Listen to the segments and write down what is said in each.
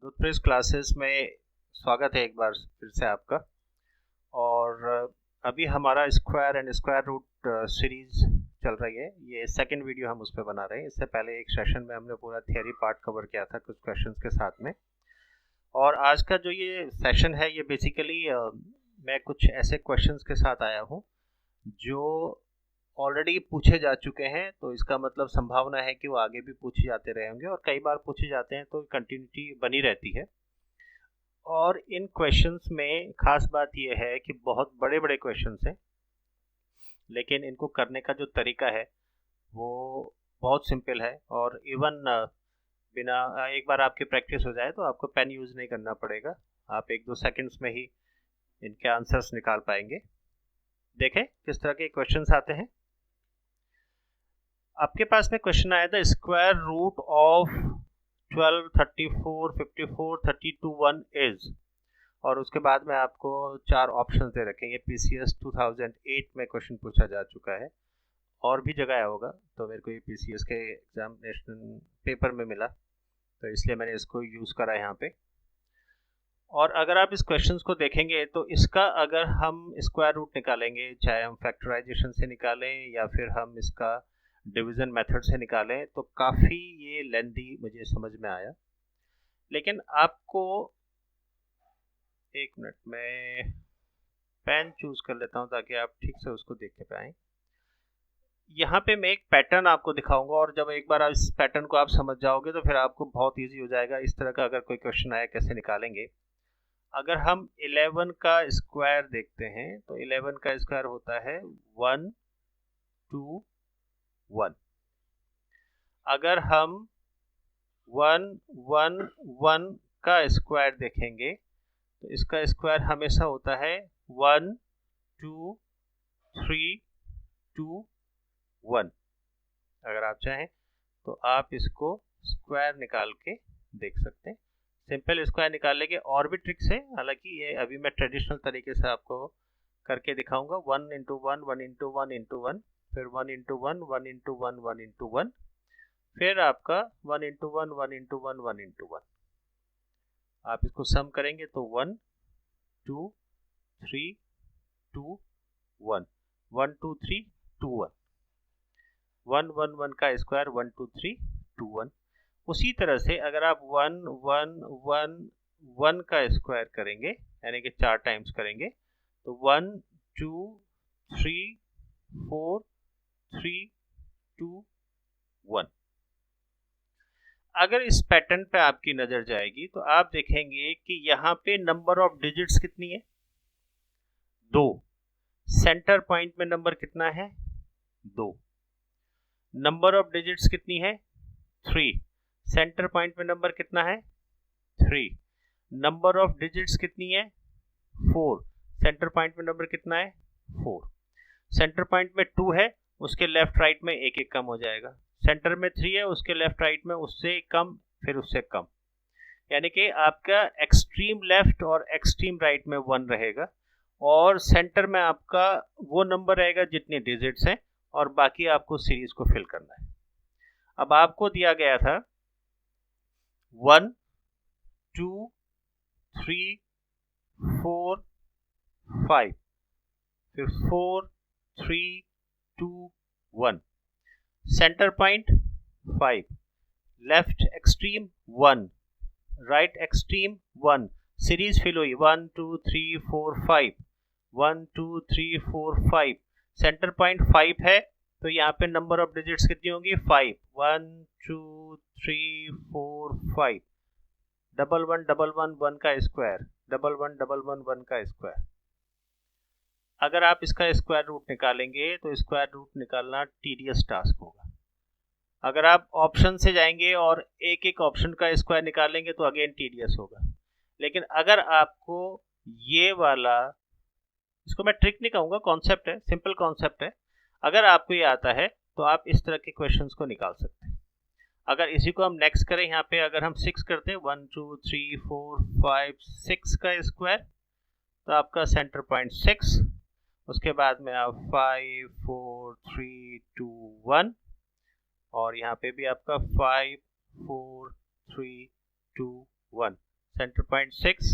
दूधप्रेस classes में स्वागत है एक बार फिर से आपका। और अभी हमारा square and square root series चल रही है। ये सेकंड वीडियो हम उस पर बना रहे हैं। इससे पहले एक सेशन में हमने पूरा थियरी पार्ट कवर किया था कुछ क्वेश्चंस के साथ में। और आज का जो ये सेशन है ये बेसिकली मैं कुछ ऐसे क्वेश्चंस के साथ आया हूँ जो ऑलरेडी पूछे जा चुके हैं, तो इसका मतलब संभावना है कि वो आगे भी पूछे जाते रहे होंगे और कई बार पूछे जाते हैं तो कंटिन्यूटी बनी रहती है। और इन क्वेश्चंस में खास बात यह है कि बहुत बड़े बड़े क्वेश्चंस हैं, लेकिन इनको करने का जो तरीका है वो बहुत सिंपल है। और इवन बिना एक बार आपकी प्रैक्टिस हो जाए तो आपको पेन यूज़ नहीं करना पड़ेगा, आप 1-2 सेकंड्स में ही इनके आंसर्स निकाल पाएंगे। देखें किस तरह के क्वेश्चंस आते हैं। आपके पास में क्वेश्चन आया था स्क्वायर रूट ऑफ 12, 34, 54, 32, 1 इज, और उसके बाद में आपको 4 ऑप्शन दे रखे हैं। ये पीसीएस 2008 में क्वेश्चन पूछा जा चुका है, और भी जगह आया होगा, तो मेरे को ये पीसीएस के एग्जामिनेशन पेपर में मिला तो इसलिए मैंने इसको यूज़ करा यहाँ पे। और अगर आप इस क्वेश्चन को देखेंगे तो इसका अगर हम स्क्वायर रूट निकालेंगे, चाहे हम फैक्टराइजेशन से निकालें या फिर हम इसका डिवीज़न मेथड से निकालें, तो काफ़ी ये लेंथी मुझे समझ में आया। लेकिन आपको एक मिनट में पेन चूज़ कर लेता हूँ ताकि आप ठीक से उसको देख के पाएँ। यहाँ पे मैं एक पैटर्न आपको दिखाऊंगा, और जब एक बार इस पैटर्न को आप समझ जाओगे तो फिर आपको बहुत इजी हो जाएगा इस तरह का अगर कोई क्वेश्चन आया कैसे निकालेंगे। अगर हम 11 का स्क्वायर देखते हैं तो 11 का स्क्वायर होता है 1, 2, 1। अगर हम 1, 1, 1 का स्क्वायर देखेंगे तो इसका स्क्वायर हमेशा होता है 1, 2, 3, 2, 1। अगर आप चाहें तो आप इसको स्क्वायर निकाल के देख सकते हैं। सिंपल स्क्वायर निकालने के और भी ट्रिक्स हैं, हालांकि ये अभी मैं ट्रेडिशनल तरीके से आपको करके दिखाऊंगा। 1 इंटू 1, 1 इंटू 1 इंटू 1, फिर 1 इंटू 1, 1 इंटू 1, 1 इंटू 1, फिर आपका 1 इंटू 1, 1 इंटू 1, 1 इंटू 1। आप इसको सम करेंगे तो 1, 2, 3, 2, 1, 1, 2, 3, 2, 1, 1, 1, 1 का स्क्वायर 1, 2, 3, 2, 1। उसी तरह से अगर आप 1, 1, 1, 1 का स्क्वायर करेंगे, यानी कि 4 टाइम्स करेंगे, तो 1, 2, 3, 4, 3, 2, 1। अगर इस पैटर्न पे आपकी नजर जाएगी तो आप देखेंगे कि यहाँ पे नंबर ऑफ डिजिट्स कितनी है? 2। सेंटर पॉइंट में नंबर कितना है? 2। नंबर ऑफ डिजिट्स कितनी है? 3। सेंटर पॉइंट में नंबर कितना है? 3। नंबर ऑफ डिजिट्स कितनी है? 4। सेंटर पॉइंट में नंबर कितना है? 4। सेंटर पॉइंट में 2 है, उसके लेफ्ट राइट में एक एक कम हो जाएगा। सेंटर में 3 है, उसके लेफ्ट राइट में उससे कम, फिर उससे कम, यानी कि आपका एक्सट्रीम लेफ्ट और एक्सट्रीम राइट में 1 रहेगा, और सेंटर में आपका वो नंबर रहेगा जितने डिजिट्स हैं, और बाकी आपको सीरीज को फिल करना है। अब आपको दिया गया था 1, 2, 3, 4, 5, फिर 4, 3, 2, 1। Centre point 5, left extreme 1, right extreme 1, series fill हुई 1, 2, 3, 4, 5, 1, 2, 3, 4, 5। सेंटर पॉइंट 5 है, तो यहाँ पे नंबर ऑफ डिजिट्स कितनी होंगी? 5। 1, 2, 3, 4, 5। डबल 1, डबल 1, 1 का स्क्वायर, डबल 1, डबल 1, 1 का स्क्वायर। अगर आप इसका स्क्वायर रूट निकालेंगे तो स्क्वायर रूट निकालना टीडियस टास्क होगा। अगर आप ऑप्शन से जाएंगे और एक एक ऑप्शन का स्क्वायर निकालेंगे तो अगेन टीडियस होगा। लेकिन अगर आपको ये वाला, इसको मैं ट्रिक नहीं कहूँगा, कॉन्सेप्ट है, सिंपल कॉन्सेप्ट है, अगर आपको ये आता है तो आप इस तरह के क्वेश्चंस को निकाल सकते हैं। अगर इसी को हम नेक्स्ट करें, यहाँ पे अगर हम 6 करते हैं, 1, 2, 3, 4, 5, 6 का स्क्वायर, तो आपका सेंटर पॉइंट 6, उसके बाद में आप 5, 4, 3, 2, 1, और यहाँ पे भी आपका 5, 4, 3, 2, 1। Centre point 6,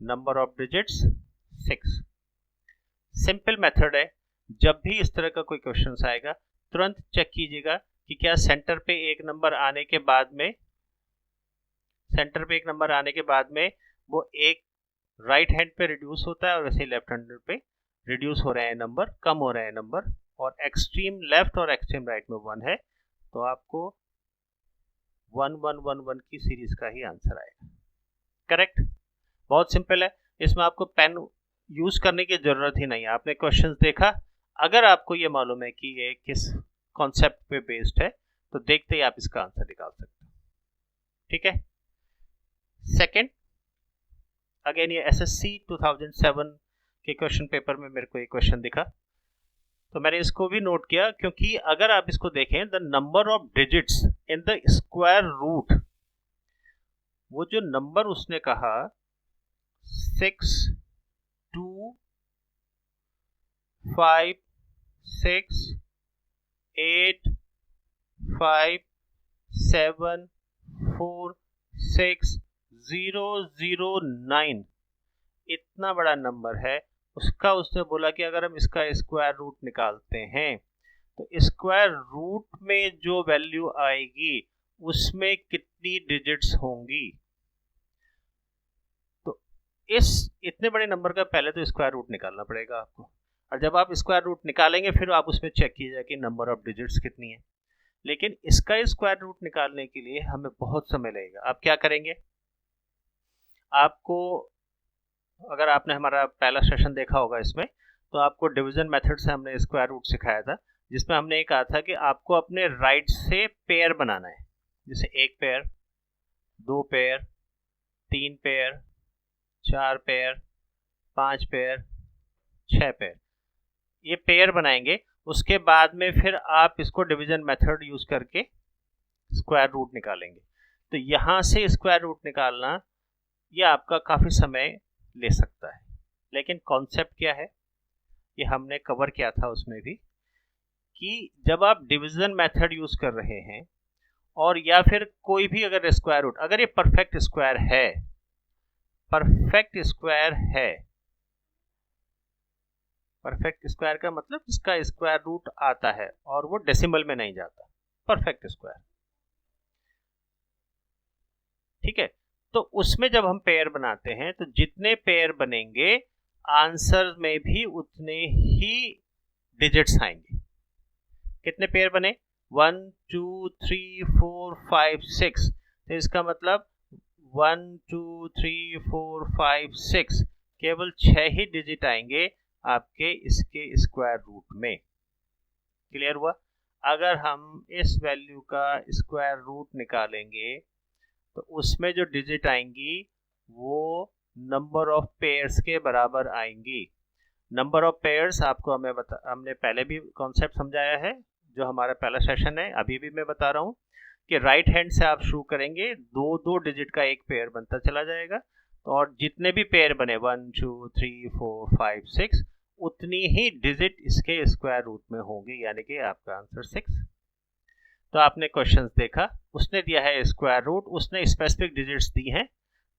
number of digits 6। Simple method है। जब भी इस तरह का कोई क्वेश्चन आएगा तुरंत चेक कीजिएगा कि क्या सेंटर पे एक नंबर आने के बाद में वो एक राइट हैंड पे रिड्यूस होता है और वैसे लेफ्ट हैंड पे रिड्यूस हो रहे हैं नंबर, कम हो रहे हैं नंबर, और एक्सट्रीम लेफ्ट और एक्सट्रीम राइट में 1 है, तो आपको 1 1 1 1 की सीरीज का ही आंसर आएगा। करेक्ट। बहुत सिंपल है, इसमें आपको पेन यूज करने की जरूरत ही नहीं है। आपने क्वेश्चंस देखा, अगर आपको ये मालूम है कि ये किस कॉन्सेप्ट पे बेस्ड है तो देखते ही आप इसका आंसर निकाल सकते हो। ठीक है। सेकंड, अगेन ये एसएससी 2007 के क्वेश्चन पेपर में मेरे को एक क्वेश्चन दिखा, तो मैंने इसको भी नोट किया, क्योंकि अगर आप इसको देखें, the number of digits in the square root, वो जो नंबर उसने कहा 6 2 5 6 8 5 7 4 6 0 0 9, इतना बड़ा नंबर है, उसका उसने बोला कि अगर हम इसका स्क्वायर रूट निकालते हैं तो स्क्वायर रूट में जो वैल्यू आएगी उसमें कितनी डिजिट्स होंगी। तो इस इतने बड़े नंबर का पहले तो स्क्वायर रूट निकालना पड़ेगा आपको, और जब आप स्क्वायर रूट निकालेंगे फिर आप उसमें चेक कीजिए कि नंबर ऑफ डिजिट्स कितनी है। लेकिन इसका स्क्वायर रूट निकालने के लिए हमें बहुत समय लगेगा। आप क्या करेंगे, आपको, अगर आपने हमारा पहला सेशन देखा होगा इसमें, तो आपको डिवीजन मेथड से हमने स्क्वायर रूट सिखाया था, जिसमें हमने ये कहा था कि आपको अपने राइट से पेयर बनाना है, जैसे 1 pair, 2 pair, 3 pair, 4 pair, 5 pair, 6 pair, ये पेयर बनाएंगे। उसके बाद में फिर आप इसको डिवीजन मेथड यूज करके स्क्वायर रूट निकालेंगे। तो यहां से स्क्वायर रूट निकालना ये आपका काफी समय ले सकता है, लेकिन कॉन्सेप्ट क्या है ये हमने कवर किया था उसमें भी, कि जब आप डिवीजन मेथड यूज कर रहे हैं और या फिर कोई भी अगर स्क्वायर रूट, अगर ये परफेक्ट स्क्वायर है, परफेक्ट स्क्वायर का मतलब इसका स्क्वायर रूट आता है और वो डेसिमल में नहीं जाता, परफेक्ट स्क्वायर। ठीक है। तो उसमें जब हम पेयर बनाते हैं तो जितने पेयर बनेंगे आंसर में भी उतने ही डिजिट्स आएंगे। कितने पेयर बने, 1 2 3 4 5 6, तो इसका मतलब 1 2 3 4 5 6, केवल 6 ही डिजिट आएंगे आपके इसके स्क्वायर रूट में। क्लियर हुआ। अगर हम इस वैल्यू का स्क्वायर रूट निकालेंगे तो उसमें जो डिजिट आएंगी वो नंबर ऑफ पेयर्स के बराबर आएंगी। नंबर ऑफ पेयर्स आपको हमने पहले भी कॉन्सेप्ट समझाया है, जो हमारा पहला सेशन है, अभी भी मैं बता रहा हूँ कि राइट हैंड से आप शुरू करेंगे, 2 डिजिट का एक पेयर बनता चला जाएगा, और जितने भी पेयर बने 1 2 3 4 5 6, उतनी ही डिजिट इसके स्क्वायर रूट में होंगी, यानी कि आपका आंसर 6। तो आपने क्वेश्चंस देखा, उसने दिया है स्क्वायर रूट, उसने स्पेसिफिक डिजिट्स दी हैं,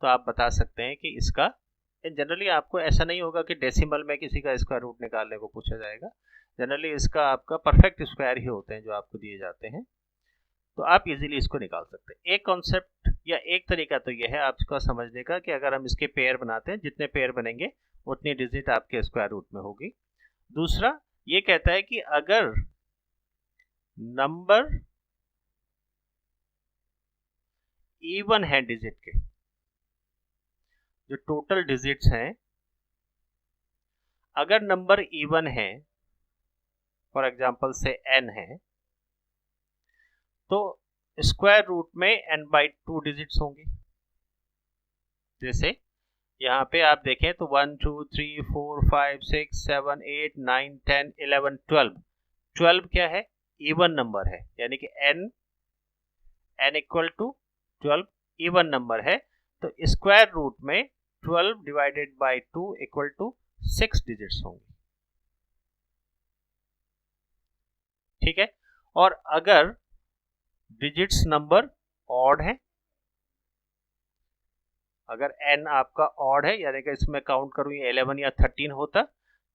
तो आप बता सकते हैं कि इसका, जनरली आपको ऐसा नहीं होगा कि डेसिमल में किसी का स्क्वायर रूट निकालने को पूछा जाएगा, जनरली इसका आपका परफेक्ट स्क्वायर ही होते हैं जो आपको दिए जाते हैं, तो आप इजीली इसको निकाल सकते हैं। एक कॉन्सेप्ट या एक तरीका तो यह है आपका समझने का कि अगर हम इसके पेयर बनाते हैं, जितने पेयर बनेंगे उतनी डिजिट आपके स्क्वायर रूट में होगी। दूसरा ये कहता है कि अगर नंबर इवन है डिजिट के, जो टोटल डिजिट्स हैं, अगर नंबर इवन है, फॉर एग्जांपल से n है, तो स्क्वायर रूट में n/2 डिजिट्स होंगी। जैसे यहां पे आप देखें तो 1 2 3 4 5 6 7 8 9 10 11 12, 12 क्या है, इवन नंबर है, यानी कि n equal to 12 even number है, तो स्क्वायर रूट में 12 divided by 2 equal to 6 digits होंगे। ठीक है। और अगर डिजिट्स नंबर ऑड है, अगर n आपका ऑड है यानी कि इसमें काउंट करूँ ये 11 या 13 होता,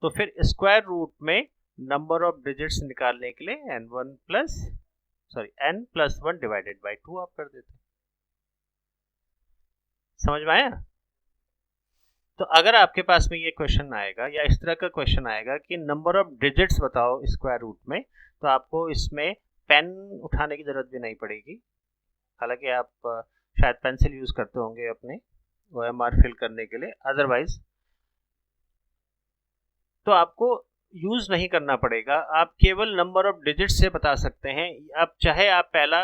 तो फिर स्क्वायर रूट में नंबर ऑफ डिजिट्स निकालने के लिए n प्लस 1 डिवाइडेड बाई 2 आप कर देते। समझ में आया? तो अगर आपके पास में ये क्वेश्चन आएगा या इस तरह का क्वेश्चन आएगा कि नंबर ऑफ डिजिट्स बताओ स्क्वायर रूट में, तो आपको इसमें पेन उठाने की जरूरत भी नहीं पड़ेगी। हालांकि आप शायद पेंसिल यूज करते होंगे अपने OMR फिल करने के लिए, अदरवाइज तो आपको यूज नहीं करना पड़ेगा। आप केवल नंबर ऑफ डिजिट्स से बता सकते हैं। अब चाहे आप पहला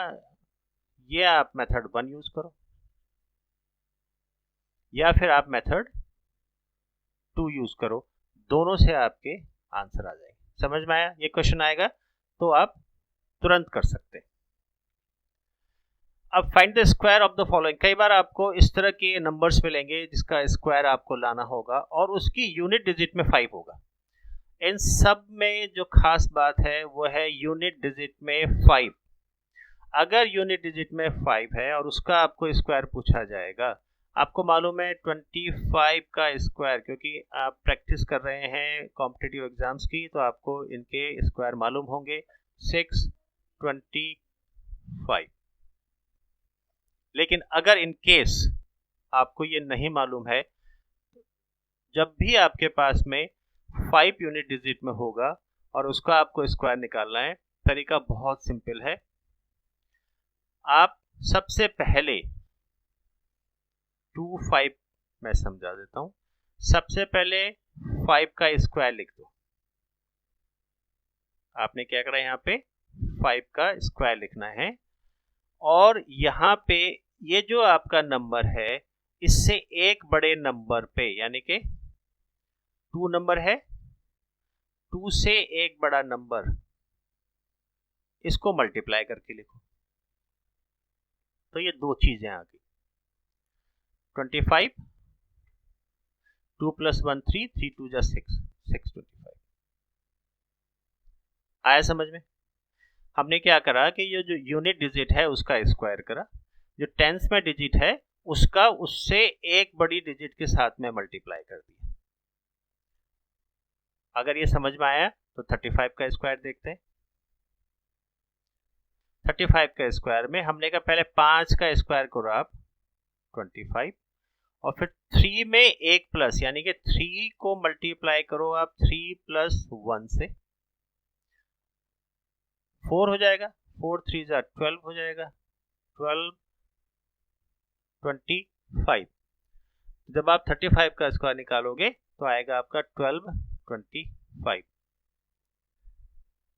ये आप मेथड 1 यूज करो या फिर आप मेथड 2 यूज करो, दोनों से आपके आंसर आ जाएंगे। समझ में आया? ये क्वेश्चन आएगा तो आप तुरंत कर सकते हैं। अब find the square of the following. कई बार आपको इस तरह के नंबर्स मिलेंगे जिसका स्क्वायर आपको लाना होगा और उसकी यूनिट डिजिट में 5 होगा। इन सब में जो खास बात है वो है यूनिट डिजिट में 5। अगर यूनिट डिजिट में 5 है और उसका आपको स्क्वायर पूछा जाएगा, आपको मालूम है 25 का स्क्वायर, क्योंकि आप प्रैक्टिस कर रहे हैं कॉम्पिटिटिव एग्जाम्स की, तो आपको इनके स्क्वायर मालूम होंगे 625। लेकिन अगर इन केस आपको ये नहीं मालूम है, जब भी आपके पास में 5 यूनिट डिजिट में होगा और उसका आपको स्क्वायर निकालना है, तरीका बहुत सिंपल है। आप सबसे पहले 25 मैं समझा देता हूं। सबसे पहले 5 का स्क्वायर लिख दो। आपने क्या करा, यहाँ पे 5 का स्क्वायर लिखना है और यहाँ पे ये जो आपका नंबर है इससे एक बड़े नंबर पे, यानी कि 2 नंबर है, 2 से एक बड़ा नंबर, इसको मल्टीप्लाई करके लिखो। तो ये दो चीजें आ गई। 25, 2 + 1 3, 3 2 जा 6, 625 आया समझ में? हमने क्या करा कि ये जो यूनिट डिजिट है उसका स्क्वायर करा, जो टेंस में डिजिट है उसका उससे एक बड़ी डिजिट के साथ में मल्टीप्लाई कर दिया। अगर ये समझ में आया तो 35 का स्क्वायर देखते हैं। 35 का स्क्वायर में हमने कहा पहले 5 का स्क्वायर करो आप 25 और फिर 3 में एक प्लस, यानी कि 3 को मल्टीप्लाई करो आप 3 + 1 से, 4 हो जाएगा, 4 3 जा 12 हो जाएगा, 12 25। जब आप 35 का स्क्वायर निकालोगे तो आएगा आपका 12 25।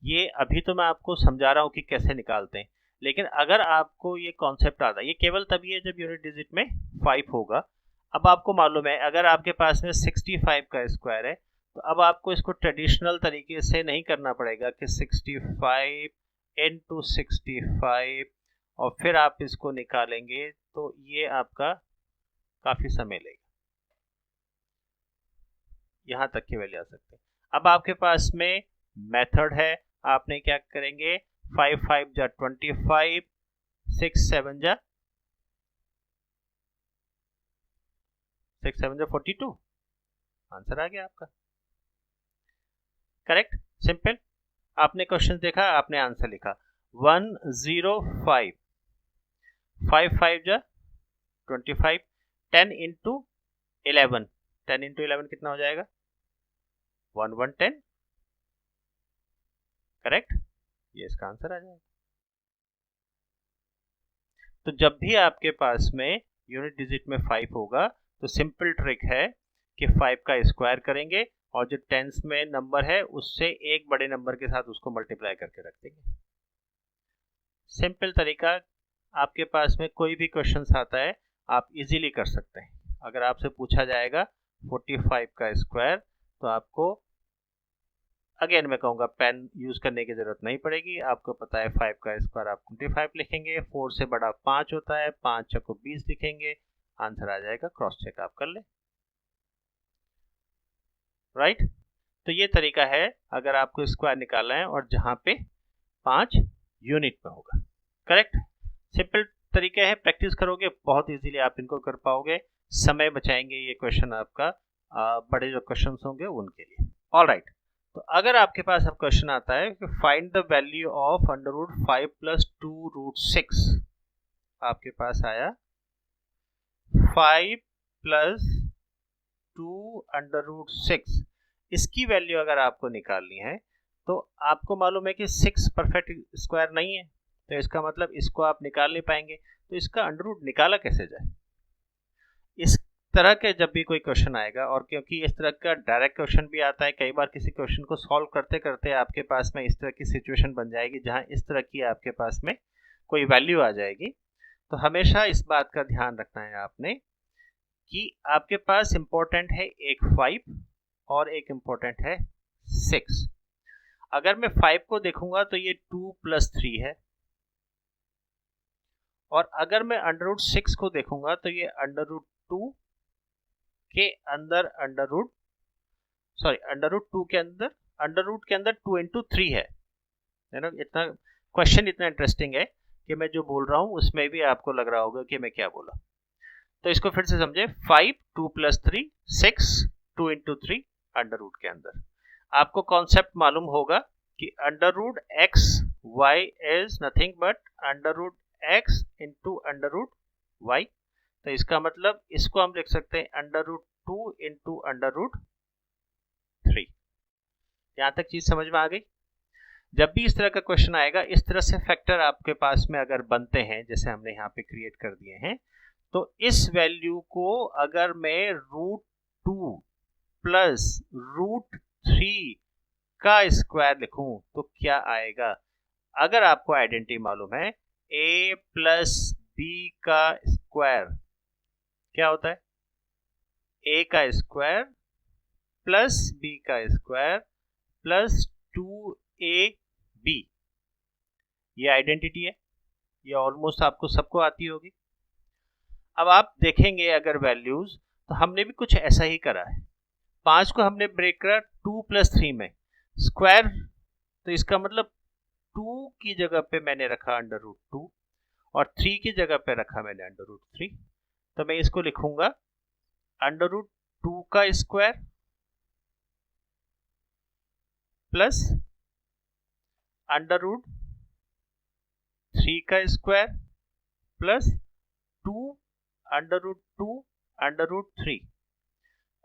ये अभी तो मैं आपको समझा रहा हूं कि कैसे निकालते हैं, लेकिन अगर आपको ये कॉन्सेप्ट आता है, ये केवल तभी है जब यूनिट डिजिट में 5 होगा। अब आपको मालूम है अगर आपके पास में 65 का स्क्वायर है तो अब आपको इसको ट्रेडिशनल तरीके से नहीं करना पड़ेगा कि 65 × 65 और फिर आप इसको निकालेंगे, तो ये आपका काफी समय लेगा। यहां तक की वैल्यू आ सकते हैं। अब आपके पास में मेथड है, आपने क्या करेंगे 5 5 जा 25, 6 7 जा 42। आंसर आ गया आपका। Correct, simple. आपने क्वेश्चन देखा, आपने आंसर लिखा 105, 5 5 जा 25, 10 × 11, 10 × 11 कितना हो जाएगा 1110। करेक्ट, ये इसका आंसर आ जाएगा। तो जब भी आपके पास में यूनिट डिजिट में 5 होगा तो सिंपल ट्रिक है कि 5 का स्क्वायर करेंगे और जो टेंस में नंबर है उससे एक बड़े नंबर के साथ उसको मल्टीप्लाई करके रख देंगे। सिंपल तरीका। आपके पास में कोई भी क्वेश्चन आता है आप इजीली कर सकते हैं। अगर आपसे पूछा जाएगा 45 का स्क्वायर तो आपको अगेन मैं कहूँगा पेन यूज करने की जरूरत नहीं पड़ेगी। आपको पता है 5 का स्क्वायर आप 25 लिखेंगे, 4 से बड़ा 5 होता है, 5 चौको 20 लिखेंगे, आंसर आ जाएगा। क्रॉस चेक आप कर ले। राइट, तो ये तरीका है अगर आपको स्क्वायर निकालना है और जहां पे 5 यूनिट में होगा। करेक्ट, सिंपल तरीके हैं, प्रैक्टिस करोगे बहुत इजीली आप इनको कर पाओगे, समय बचाएंगे ये क्वेश्चन आपका बड़े जो क्वेश्चन होंगे उनके लिए। ऑलराइट, तो अगर आपके पास अब क्वेश्चन आता है कि find the value of under root 5 plus 2 root 6, आपके पास आया 5 प्लस 2 अंडर रूट 6, इसकी वैल्यू अगर आपको निकालनी है तो आपको मालूम है कि 6 परफेक्ट स्क्वायर नहीं है, तो इसका मतलब इसको आप निकाल नहीं पाएंगे, तो इसका अंडर रूट निकाला कैसे जाए। इस तरह के जब भी कोई क्वेश्चन आएगा, और क्योंकि इस तरह का डायरेक्ट क्वेश्चन भी आता है, कई बार किसी क्वेश्चन को सॉल्व करते करते आपके पास में इस तरह की सिचुएशन बन जाएगी जहां इस तरह की आपके पास में कोई वैल्यू आ जाएगी, तो हमेशा इस बात का ध्यान रखना है आपने कि आपके पास इंपॉर्टेंट है एक 5 और एक इंपॉर्टेंट है 6। अगर मैं 5 को देखूंगा तो ये 2 प्लस 3 है, और अगर मैं अंडर रूट 6 को देखूंगा तो ये अंडर रूट 2 के अंदर अंडर रूट 2 के अंदर अंडर रूट के अंदर 2 इंटू 3 है ना। इतना क्वेश्चन इतना इंटरेस्टिंग है कि मैं जो बोल रहा हूं उसमें भी आपको लग रहा होगा कि मैं क्या बोला। तो इसको फिर से समझे, 5 2 प्लस 3 6 2 इंटू 3 अंडर रूट के अंदर। आपको कॉन्सेप्ट मालूम होगा कि under root X Y is nothing but under root X into under root Y, तो इसका मतलब इसको हम लिख सकते हैं under root 2 into under root 3। यहां तक चीज समझ में आ गई। जब भी इस तरह का क्वेश्चन आएगा, इस तरह से फैक्टर आपके पास में अगर बनते हैं जैसे हमने यहाँ पे क्रिएट कर दिए हैं, तो इस वैल्यू को अगर मैं रूट 2 प्लस रूट 3 का स्क्वायर लिखूं तो क्या आएगा। अगर आपको आइडेंटिटी मालूम है, a प्लस बी का स्क्वायर क्या होता है, a का स्क्वायर प्लस b का स्क्वायर प्लस 2ab, ये आइडेंटिटी है, ये ऑलमोस्ट आपको सबको आती होगी। अब आप देखेंगे अगर वैल्यूज, तो हमने भी कुछ ऐसा ही करा है। 5 को हमने ब्रेक करा 2 प्लस 3 में, स्क्वायर, तो इसका मतलब 2 की जगह पे मैंने रखा अंडर रूट 2 और 3 की जगह पे रखा मैंने अंडर रूट 3, तो मैं इसको लिखूंगा अंडर रूट 2 का स्क्वायर प्लस अंडर रूट 3 का square plus 2 under root 2 under root 3।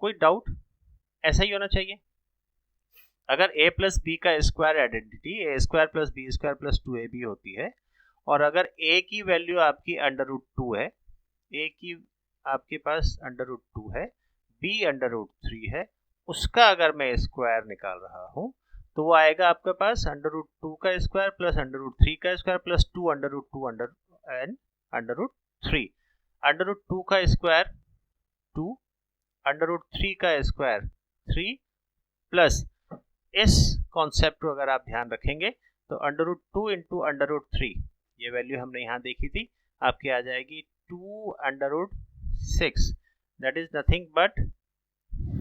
कोई डाउट? ऐसा ही होना चाहिए। अगर a प्लस बी का square identity A square plus B square plus 2ab होती है, और अगर a की वैल्यू आपकी अंडर रूट 2 है, a की आपके पास अंडर रूट 2 है, b अंडर रूट 3 है, उसका अगर मैं स्क्वायर निकाल रहा हूं तो वो आएगा आपके पास अंडर रूट 2 का स्क्वायर प्लस अंडर रूट 3 का square plus 2 under root 2 under root 3। Under root 2 का स्क्वायर 2, अंडर रूट 3 का स्क्वायर 3, प्लस इस कॉन्सेप्ट को अगर आप ध्यान रखेंगे तो under root 2 into under root 3, ये वैल्यू हमने यहाँ देखी थी, आपकी आ जाएगी 2 under root 6, that is nothing but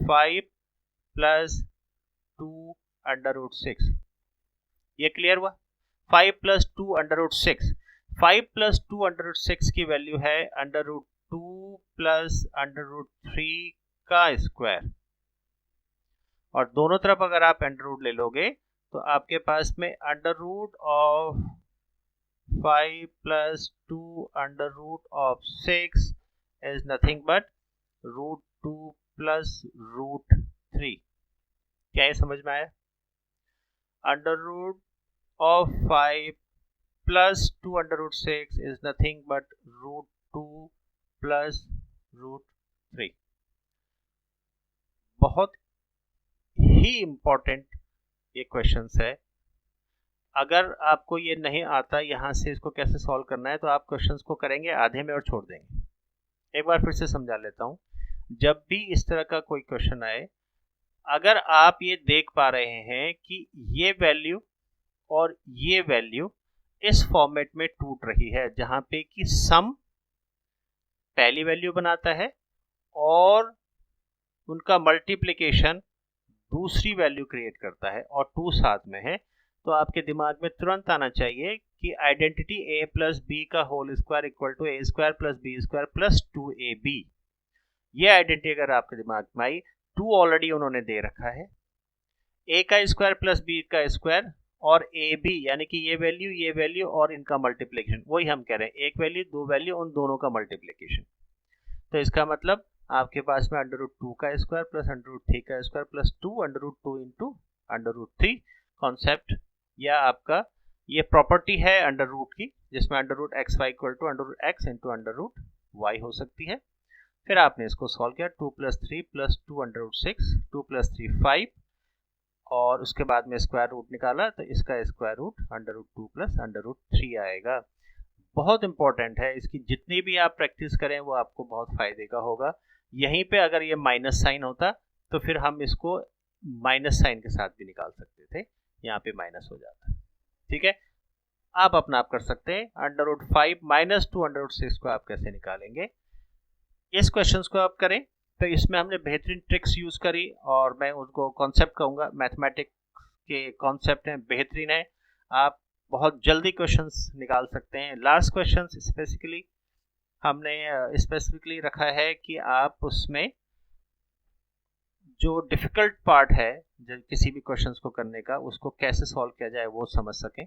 5 plus 2 under root 6। ये क्लियर हुआ? 5 plus 2 under root 6, 5 plus 2 under root 6 की वैल्यू है under root 2 plus under root 3 का स्क्वायर, और दोनों तरफ अगर आप अंडर रूट ले लोगे तो आपके पास में under root of 5 plus 2 under root of 6 is nothing but root 2 plus root 3। क्या ये समझ में आया? Under root of 5 plus 2 under root 6 is nothing but root 2 plus root 3। बहुत ही इंपॉर्टेंट ये क्वेश्चंस है। अगर आपको ये नहीं आता यहां से इसको कैसे सॉल्व करना है, तो आप क्वेश्चंस को करेंगे आधे में और छोड़ देंगे। एक बार फिर से समझा लेता हूं। जब भी इस तरह का कोई क्वेश्चन आए, अगर आप ये देख पा रहे हैं कि ये वैल्यू और ये वैल्यू इस फॉर्मेट में टूट रही है, जहां पे कि सम पहली वैल्यू बनाता है और उनका मल्टीप्लिकेशन दूसरी वैल्यू क्रिएट करता है, और 2 साथ में है, तो आपके दिमाग में तुरंत आना चाहिए कि आइडेंटिटी a प्लस बी का whole square equal to a square plus B square plus 2ab, ये आइडेंटिटी अगर आपके दिमाग में आई, 2 ऑलरेडी उन्होंने दे रखा है, a का स्क्वायर प्लस b का स्क्वायर और ए बी यानी कि ये वैल्यू और इनका मल्टीप्लिकेशन, वही हम कह रहे हैं, एक वैल्यू दो वैल्यू उन दोनों का मल्टीप्लिकेशन। तो इसका मतलब आपके पास में अंडर रूट 2 का स्क्वायर प्लस अंडर रूट 3 का square plus 2 under root 2 into under root 3 concept, या आपका ये प्रॉपर्टी है अंडर रूट की, जिसमें under root X Y equal to under root X into under root Y हो सकती है। फिर आपने इसको सॉल्व किया, 2 plus 3 plus 2 under root 6, 2 plus 3 5, और उसके बाद में स्क्वायर रूट निकाला तो इसका square root under root 2 plus under root 3 आएगा। बहुत इंपॉर्टेंट है, इसकी जितनी भी आप प्रैक्टिस करें वो आपको बहुत फायदे का होगा। यहीं पे अगर ये माइनस साइन होता तो फिर हम इसको माइनस साइन के साथ भी निकाल सकते थे, यहाँ पे माइनस हो जाता। ठीक है, आप अपना आप कर सकते हैं। Under root 5 minus 2 under root 6 को आप कैसे निकालेंगे, इस क्वेश्चन को आप करें। तो इसमें हमने बेहतरीन ट्रिक्स यूज करी और मैं उनको कॉन्सेप्ट कहूँगा, मैथमेटिक्स के कॉन्सेप्ट हैं, बेहतरीन है, आप बहुत जल्दी क्वेश्चंस निकाल सकते हैं। लास्ट क्वेश्चंस स्पेसिफिकली हमने स्पेसिफिकली रखा है कि आप उसमें जो डिफिकल्ट पार्ट है जो किसी भी क्वेश्चंस को करने का, उसको कैसे सॉल्व किया जाए वो समझ सकें।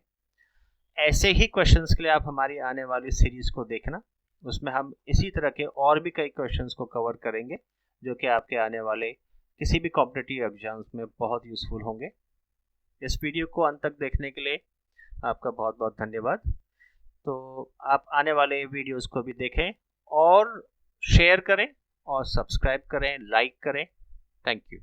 ऐसे ही क्वेश्चंस के लिए आप हमारी आने वाली सीरीज को देखना, उसमें हम इसी तरह के और भी कई क्वेश्चंस को कवर करेंगे जो कि आपके आने वाले किसी भी कॉम्पिटिटिव एग्जाम्स में बहुत यूजफुल होंगे। इस वीडियो को अंत तक देखने के लिए आपका बहुत बहुत धन्यवाद। तो आप आने वाले वीडियोस को भी देखें और शेयर करें और सब्सक्राइब करें, लाइक करें। Thank you.